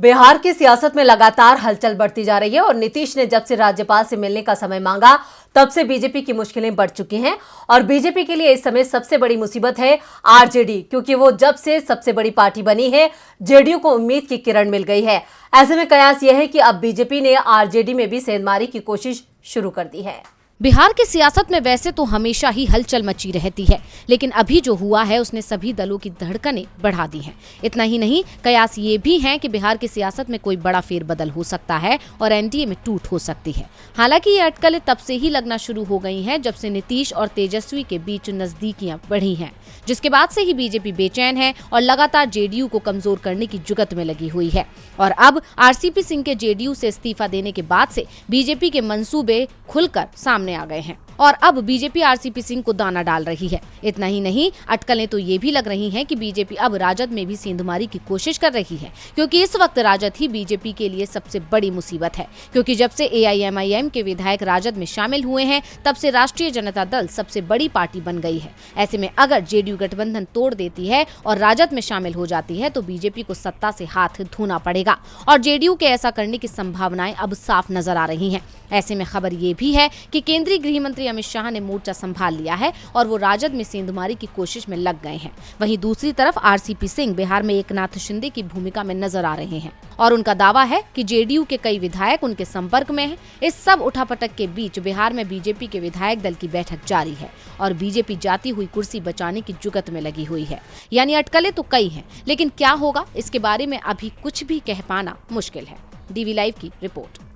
बिहार की सियासत में लगातार हलचल बढ़ती जा रही है और नीतीश ने जब से राज्यपाल से मिलने का समय मांगा तब से बीजेपी की मुश्किलें बढ़ चुकी हैं और बीजेपी के लिए इस समय सबसे बड़ी मुसीबत है आरजेडी, क्योंकि वो जब से सबसे बड़ी पार्टी बनी है जेडीयू को उम्मीद की किरण मिल गई है। ऐसे में कयास यह है कि अब बीजेपी ने आरजेडी में भी सेंधमारी की कोशिश शुरू कर दी है। बिहार की सियासत में वैसे तो हमेशा ही हलचल मची रहती है, लेकिन अभी जो हुआ है उसने सभी दलों की धड़कनें बढ़ा दी हैं। इतना ही नहीं, कयास ये भी हैं कि बिहार की सियासत में कोई बड़ा फेरबदल हो सकता है और एनडीए में टूट हो सकती है। हालांकि ये अटकलें तब से ही लगना शुरू हो गई हैं जब से नीतीश और तेजस्वी के बीच नजदीकियां बढ़ी हैं, जिसके बाद से ही बीजेपी बेचैन है और लगातार जेडीयू को कमजोर करने की जुगत में लगी हुई है। और अब आरसीपी सिंह के जेडीयू से इस्तीफा देने के बाद से बीजेपी के मंसूबे खुलकर सामने आ गए हैं और अब बीजेपी आरसीपी सिंह को दाना डाल रही है। इतना ही नहीं, अटकलें तो ये भी लग रही हैं कि बीजेपी अब राजद में भी सेंधमारी की कोशिश कर रही है, क्योंकि इस वक्त राजद ही बीजेपी के लिए सबसे बड़ी मुसीबत है। क्योंकि जब से एआईएमआईएम के विधायक राजद में शामिल हुए हैं तब से राष्ट्रीय जनता दल सबसे बड़ी पार्टी बन गई है। ऐसे में अगर जेडीयू गठबंधन तोड़ देती है और राजद में शामिल हो जाती है तो बीजेपी को सत्ता से हाथ धोना पड़ेगा और जेडीयू के ऐसा करने की संभावनाएं अब साफ नजर आ रही हैं। ऐसे में खबर ये भी है कि केंद्रीय गृह मंत्री अमित शाह ने मोर्चा संभाल लिया है और वो राजद में सेंधमारी की कोशिश में लग गए हैं। वहीं दूसरी तरफ आरसीपी सिंह बिहार में एकनाथ शिंदे की भूमिका में नजर आ रहे हैं और उनका दावा है कि जेडीयू के कई विधायक उनके संपर्क में हैं। इस सब उठापटक के बीच बिहार में बीजेपी के विधायक दल की बैठक जारी है और बीजेपी जाती हुई कुर्सी बचाने की जुगत में लगी हुई है। यानी अटकलें तो कई हैं, लेकिन क्या होगा इसके बारे में अभी कुछ भी कह पाना मुश्किल है। डीवी लाइव की रिपोर्ट।